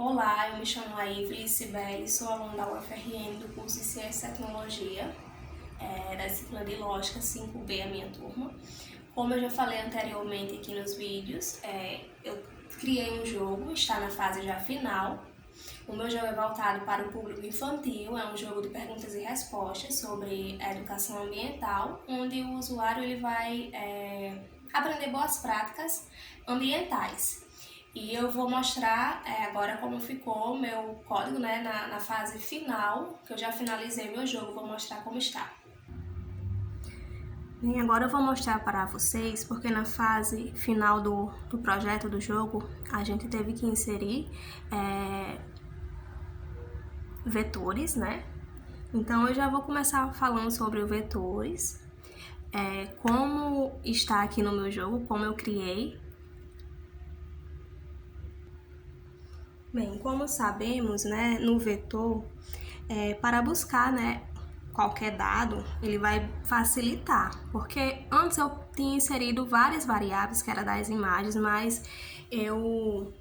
Olá, eu me chamo Aivli Sibeli, sou aluna da UFRN do curso de Ciência e Tecnologia, da disciplina de Lógica 5B, a minha turma. Como eu já falei anteriormente aqui nos vídeos, eu criei um jogo, está na fase já final. O meu jogo é voltado para o público infantil, é um jogo de perguntas e respostas sobre a educação ambiental, onde o usuário ele vai aprender boas práticas ambientais. E eu vou mostrar agora como ficou o meu código, né, na fase final, que eu já finalizei meu jogo, vou mostrar como está. Bem, agora eu vou mostrar para vocês, porque na fase final do projeto do jogo, a gente teve que inserir vetores, né? Então eu já vou começar falando sobre os vetores, como está aqui no meu jogo, como eu criei. Bem, como sabemos, né, no vetor, para buscar, né, qualquer dado, ele vai facilitar, porque antes eu tinha inserido várias variáveis, que era das imagens, mas eu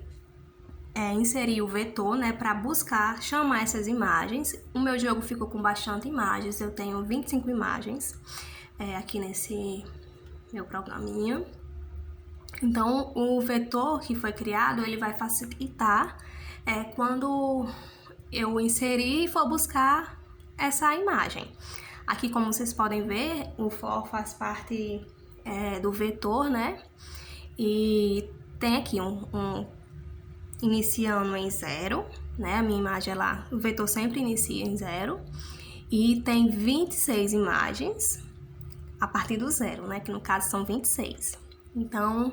inseri o vetor, né, para buscar chamar essas imagens. O meu jogo ficou com bastante imagens, eu tenho 25 imagens aqui nesse meu programinha. Então, o vetor que foi criado, ele vai facilitar quando eu inserir e for buscar essa imagem. Aqui, como vocês podem ver, o for faz parte do vetor, né? E tem aqui um iniciando em 0, né? A minha imagem lá, o vetor sempre inicia em 0. E tem 26 imagens a partir do 0, né? Que no caso são 26. Então,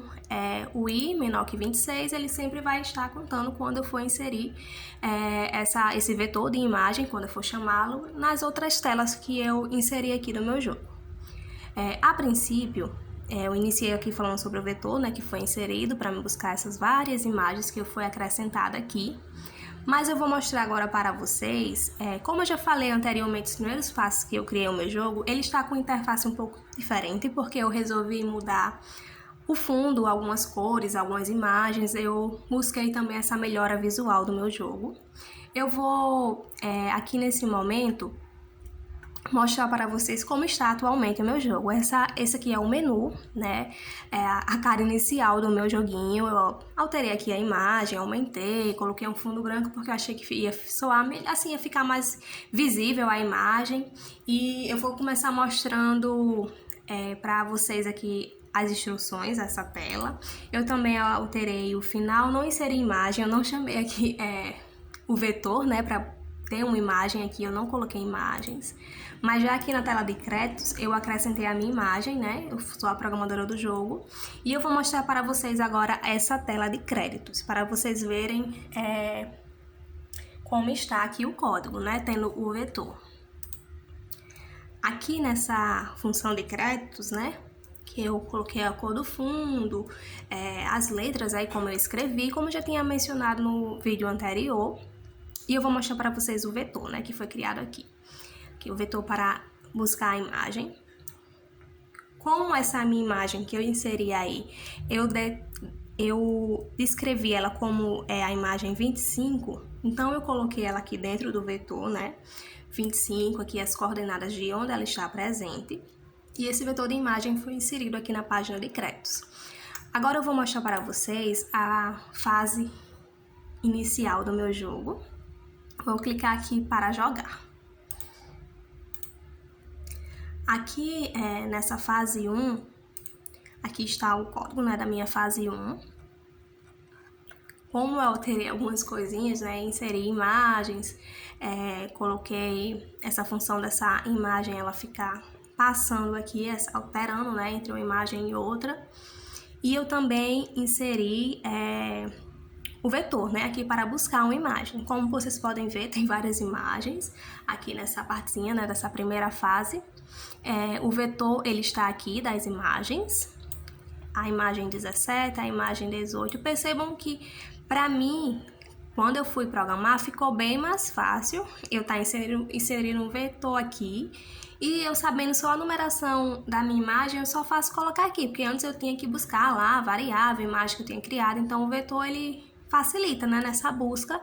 o i menor que 26, ele sempre vai estar contando quando eu for inserir esse vetor de imagem, quando eu for chamá-lo, nas outras telas que eu inseri aqui no meu jogo. A princípio, eu iniciei aqui falando sobre o vetor, né, que foi inserido para me buscar essas várias imagens que foi acrescentada aqui. Mas eu vou mostrar agora para vocês, como eu já falei anteriormente, os primeiros passos que eu criei o meu jogo, ele está com interface um pouco diferente, porque eu resolvi mudar o fundo, algumas cores, algumas imagens, eu busquei também essa melhora visual do meu jogo. Eu vou, aqui nesse momento, mostrar para vocês como está atualmente o meu jogo. Esse aqui é o menu, né? A cara inicial do meu joguinho. Eu alterei aqui a imagem, aumentei, coloquei um fundo branco porque eu achei que ia soar assim, ia ficar mais visível a imagem. E eu vou começar mostrando para vocês aqui as instruções, essa tela. Eu também alterei o final, não inseri imagem, eu não chamei aqui o vetor, né, para ter uma imagem aqui, eu não coloquei imagens. Mas já aqui na tela de créditos, eu acrescentei a minha imagem, né, eu sou a programadora do jogo. E eu vou mostrar para vocês agora essa tela de créditos, para vocês verem como está aqui o código, né, tendo o vetor. Aqui nessa função de créditos, né, que eu coloquei a cor do fundo, as letras aí como eu escrevi, como eu já tinha mencionado no vídeo anterior. E eu vou mostrar para vocês o vetor, né, que foi criado aqui. Aqui o vetor para buscar a imagem. Como essa minha imagem que eu inseri aí, eu descrevi ela como a imagem 25, então eu coloquei ela aqui dentro do vetor, né, 25, aqui as coordenadas de onde ela está presente. E esse vetor de imagem foi inserido aqui na página de créditos. Agora eu vou mostrar para vocês a fase inicial do meu jogo. Vou clicar aqui para jogar. Aqui nessa fase 1, aqui está o código, né, da minha fase 1. Como eu alterei algumas coisinhas, né, inseri imagens, coloquei essa função dessa imagem, ela ficar passando aqui, alterando, né, entre uma imagem e outra. E eu também inseri o vetor, né, aqui para buscar uma imagem. Como vocês podem ver, tem várias imagens aqui nessa partezinha, né, dessa primeira fase. O vetor, ele está aqui das imagens, a imagem 17, a imagem 18. Percebam que, para mim, quando eu fui programar, ficou bem mais fácil eu estar inserindo um vetor aqui. E eu sabendo só a numeração da minha imagem, eu só faço colocar aqui, porque antes eu tinha que buscar lá a variável, a imagem que eu tinha criado. Então, o vetor, ele facilita, né, nessa busca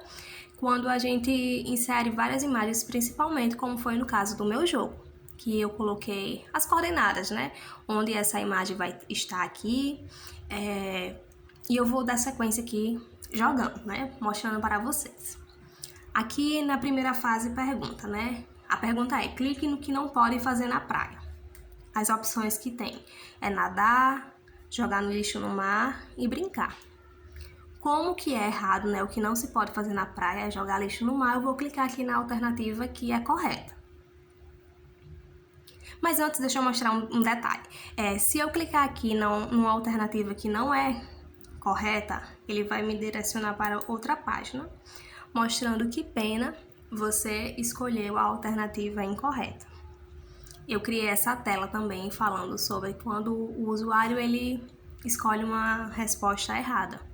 quando a gente insere várias imagens, principalmente como foi no caso do meu jogo, que eu coloquei as coordenadas, né, onde essa imagem vai estar aqui, e eu vou dar sequência aqui jogando, né, mostrando para vocês. Aqui na primeira fase pergunta, né, a pergunta é: clique no que não pode fazer na praia. As opções que tem é nadar, jogar no lixo no mar e brincar. Como que é errado, né? O que não se pode fazer na praia é jogar lixo no mar. Eu vou clicar aqui na alternativa que é correta. Mas antes, deixa eu mostrar um detalhe. Se eu clicar aqui numa alternativa que não é correta, ele vai me direcionar para outra página, mostrando que pena você escolheu a alternativa incorreta. Eu criei essa tela também falando sobre quando o usuário ele escolhe uma resposta errada.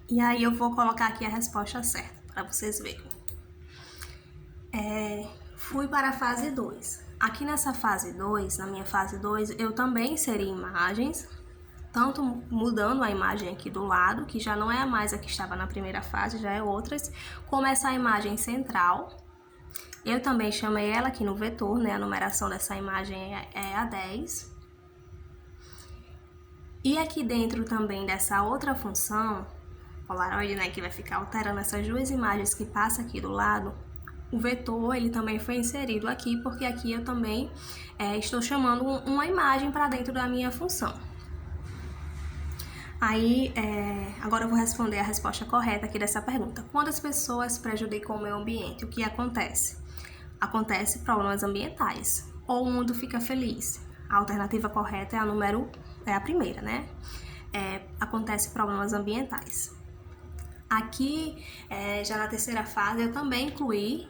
E aí eu vou colocar aqui a resposta certa para vocês verem. Fui para a fase 2. Aqui nessa fase 2, na minha fase 2, eu também inseri imagens, tanto mudando a imagem aqui do lado, que já não é mais a que estava na primeira fase, já é outras, como essa imagem central. Eu também chamei ela aqui no vetor, né? A numeração dessa imagem é a 10. E aqui dentro também dessa outra função, Polaroid, né, que vai ficar alterando essas duas imagens que passa aqui do lado, o vetor ele também foi inserido aqui, porque aqui eu também estou chamando uma imagem para dentro da minha função. Aí, agora eu vou responder a resposta correta aqui dessa pergunta. Quando as pessoas prejudicam o meio ambiente, o que acontece? Acontece problemas ambientais, ou o mundo fica feliz. A alternativa correta é a primeira, né? Acontece problemas ambientais. Aqui, já na terceira fase, eu também incluí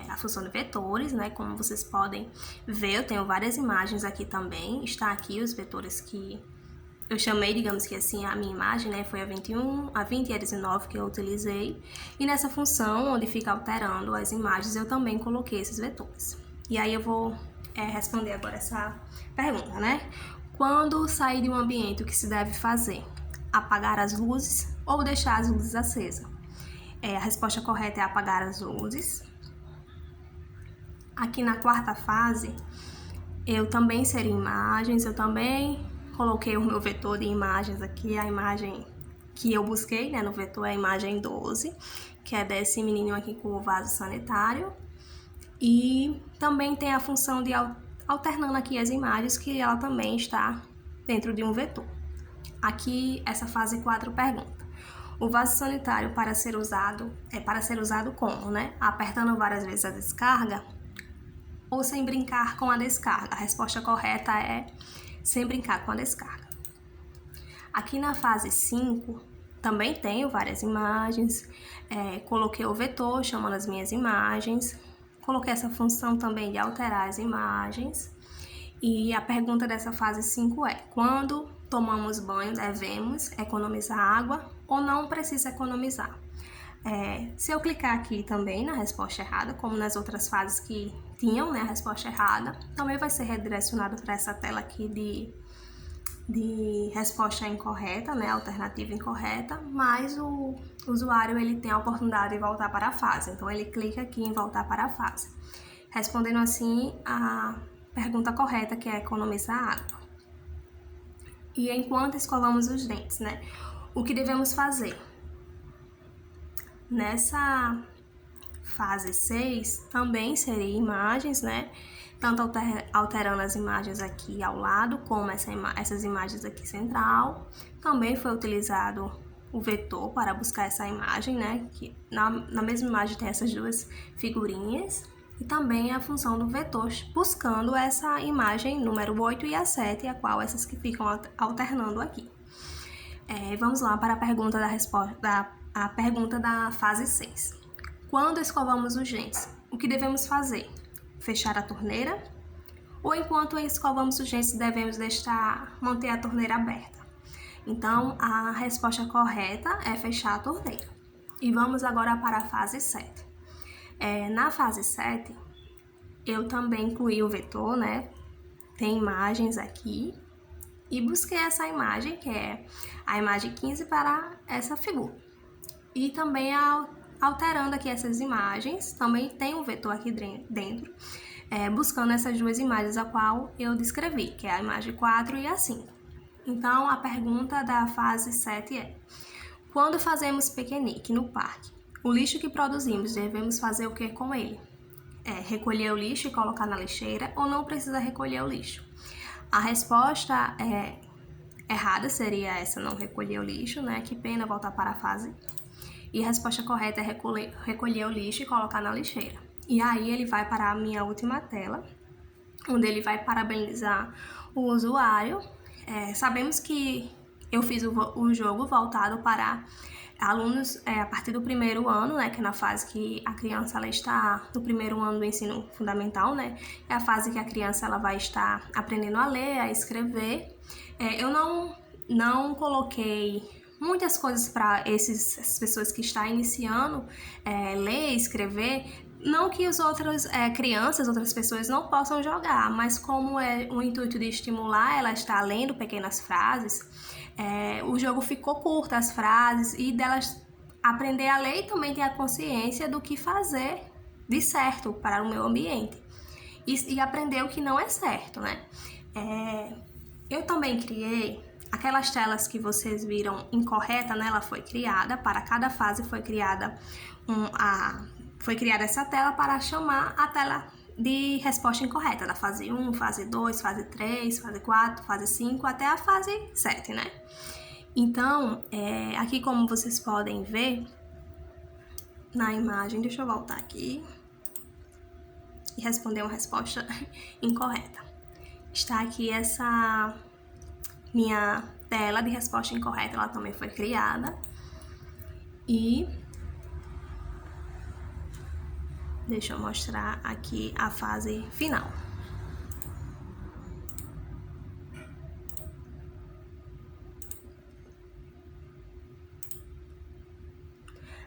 a função de vetores, né? Como vocês podem ver, eu tenho várias imagens aqui também. Está aqui os vetores que eu chamei, digamos que assim, a minha imagem, né? Foi a 21, a 20 e a 19 que eu utilizei. E nessa função, onde fica alterando as imagens, eu também coloquei esses vetores. E aí eu vou responder agora essa pergunta, né? Quando sair de um ambiente, o que se deve fazer? Apagar as luzes ou deixar as luzes acesas? A resposta correta é apagar as luzes. Aqui na quarta fase, eu também inseri imagens, eu também coloquei o meu vetor de imagens aqui, a imagem que eu busquei, né, no vetor é a imagem 12, que é desse menininho aqui com o vaso sanitário. E também tem a função de alternando aqui as imagens, que ela também está dentro de um vetor. Aqui, essa fase 4 pergunta: o vaso sanitário para ser usado como, né? Apertando várias vezes a descarga ou sem brincar com a descarga? A resposta correta é sem brincar com a descarga. Aqui na fase 5, também tenho várias imagens, coloquei o vetor chamando as minhas imagens, coloquei essa função também de alterar as imagens. E a pergunta dessa fase 5 é: quando tomamos banho, devemos economizar água ou não precisa economizar? Se eu clicar aqui também na resposta errada, como nas outras fases que tinham, né, a resposta errada, também vai ser redirecionado para essa tela aqui de resposta incorreta, né, alternativa incorreta, mas o usuário ele tem a oportunidade de voltar para a fase, então ele clica aqui em voltar para a fase, respondendo assim a pergunta correta, que é economizar água. E enquanto escovamos os dentes, né, o que devemos fazer? Nessa fase 6, também inseri imagens, né? Tanto alterando as imagens aqui ao lado, como essas imagens aqui central. Também foi utilizado o vetor para buscar essa imagem, né? Que na mesma imagem tem essas duas figurinhas. E também a função do vetor buscando essa imagem número 8 e a 7, a qual essas que ficam alternando aqui. Vamos lá para a pergunta a pergunta da fase 6. Quando escovamos os dentes, o que devemos fazer? Fechar a torneira? Ou enquanto escovamos os dentes, devemos manter a torneira aberta? Então, a resposta correta é fechar a torneira. E vamos agora para a fase 7. Na fase 7, eu também incluí o vetor, né? Tem imagens aqui. e busquei essa imagem, que é a imagem 15, para essa figura. E também alterando aqui essas imagens, também tem um vetor aqui dentro, buscando essas duas imagens a qual eu descrevi, que é a imagem 4 e a 5. Então, a pergunta da fase 7 é: quando fazemos piquenique no parque, o lixo que produzimos, devemos fazer o que com ele? Recolher o lixo e colocar na lixeira, ou não precisa recolher o lixo? A resposta errada seria essa, não recolher o lixo, né? Que pena, voltar para a fase. E a resposta correta é recolher o lixo e colocar na lixeira. E aí ele vai para a minha última tela, onde ele vai parabenizar o usuário. Sabemos que eu fiz o jogo voltado para alunos a partir do primeiro ano, né, que é na fase que a criança ela está no primeiro ano do ensino fundamental, né, é a fase que a criança ela vai estar aprendendo a ler, a escrever. Eu não coloquei muitas coisas para essas pessoas que estão iniciando ler, escrever. Não que as outras crianças, outras pessoas não possam jogar, mas como é um intuito de estimular ela estar lendo pequenas frases, o jogo ficou curto, as frases, e delas aprender a ler e também ter a consciência do que fazer de certo para o meu ambiente. E aprender o que não é certo, né? Eu também criei aquelas telas que vocês viram incorreta, né? Ela foi criada, para cada fase foi criada essa tela para chamar a tela de resposta incorreta, da fase 1, fase 2, fase 3, fase 4, fase 5, até a fase 7, né? Então, aqui como vocês podem ver na imagem, deixa eu voltar aqui e responder uma resposta incorreta. Está aqui essa minha tela de resposta incorreta, ela também foi criada. E deixa eu mostrar aqui a fase final.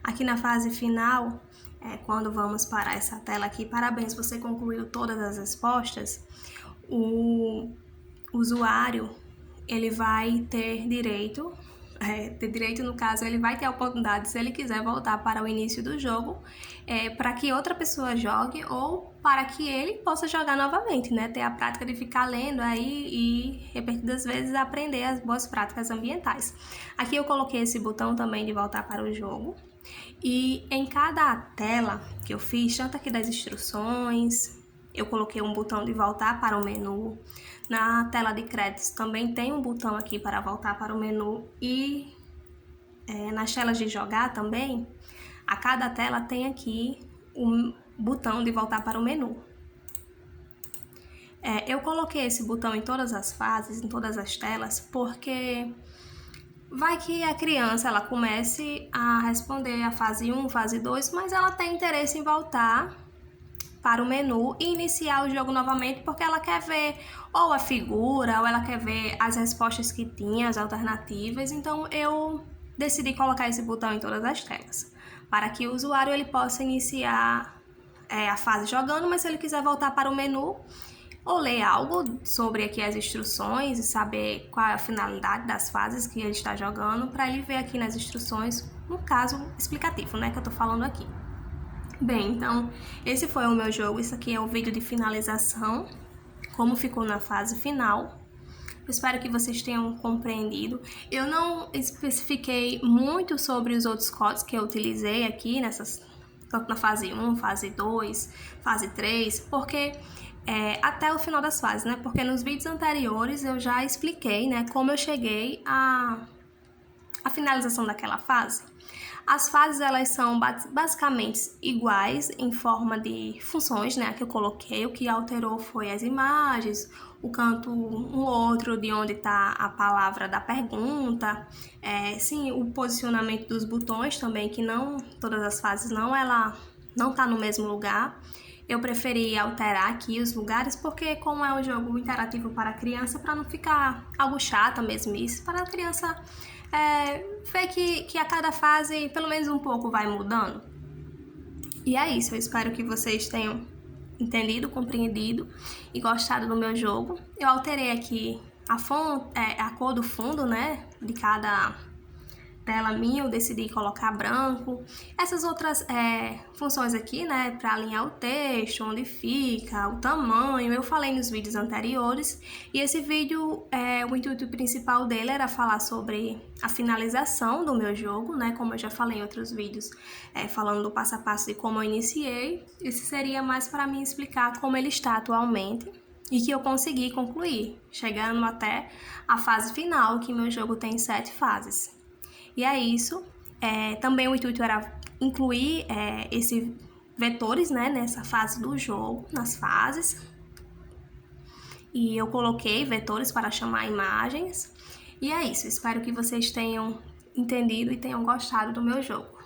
Aqui na fase final, quando vamos para essa tela aqui, parabéns, você concluiu todas as respostas. O usuário, ele vai ter direito, no caso, ele vai ter a oportunidade, se ele quiser, voltar para o início do jogo, para que outra pessoa jogue ou para que ele possa jogar novamente, né? Ter a prática de ficar lendo aí e repetidas vezes aprender as boas práticas ambientais. Aqui eu coloquei esse botão também de voltar para o jogo. E em cada tela que eu fiz, tanto aqui das instruções, eu coloquei um botão de voltar para o menu. Na tela de créditos também tem um botão aqui para voltar para o menu. E nas telas de jogar também, a cada tela tem aqui um botão de voltar para o menu. Eu coloquei esse botão em todas as fases, em todas as telas, porque vai que a criança ela comece a responder a fase 1, fase 2, mas ela tem interesse em voltar para o menu e iniciar o jogo novamente, porque ela quer ver ou a figura, ou ela quer ver as respostas que tinha, as alternativas. Então eu decidi colocar esse botão em todas as telas, para que o usuário ele possa iniciar a fase jogando, mas se ele quiser voltar para o menu ou ler algo sobre aqui as instruções e saber qual é a finalidade das fases que ele está jogando, para ele ver aqui nas instruções, no caso explicativo, né, que eu tô falando aqui. Bem, então esse foi o meu jogo, isso aqui é o vídeo de finalização, como ficou na fase final. Eu espero que vocês tenham compreendido. Eu não especifiquei muito sobre os outros códigos que eu utilizei aqui, tanto na fase 1, fase 2, fase 3, porque até o final das fases, né? Porque nos vídeos anteriores eu já expliquei, né, como eu cheguei à finalização daquela fase. As fases elas são basicamente iguais em forma de funções, né, que eu coloquei. O que alterou foi as imagens, o canto um outro de onde está a palavra da pergunta, sim, o posicionamento dos botões também, que não todas as fases ela não está no mesmo lugar. Eu preferi alterar aqui os lugares, porque como é um jogo interativo para a criança, para não ficar algo chato mesmo isso, para a criança ver que a cada fase, pelo menos um pouco, vai mudando. E é isso, eu espero que vocês tenham entendido, compreendido e gostado do meu jogo. Eu alterei aqui a cor do fundo, né, de cada tela minha, eu decidi colocar branco. Essas outras funções aqui, né, para alinhar o texto, onde fica, o tamanho, eu falei nos vídeos anteriores. E esse vídeo, o intuito principal dele era falar sobre a finalização do meu jogo, né, como eu já falei em outros vídeos, falando do passo a passo de como eu iniciei. Esse seria mais para mim explicar como ele está atualmente e que eu consegui concluir, chegando até a fase final, que meu jogo tem 7 fases. E é isso. Também o intuito era incluir esses vetores, né, nessa fase do jogo, nas fases. E eu coloquei vetores para chamar imagens. E é isso. Espero que vocês tenham entendido e tenham gostado do meu jogo.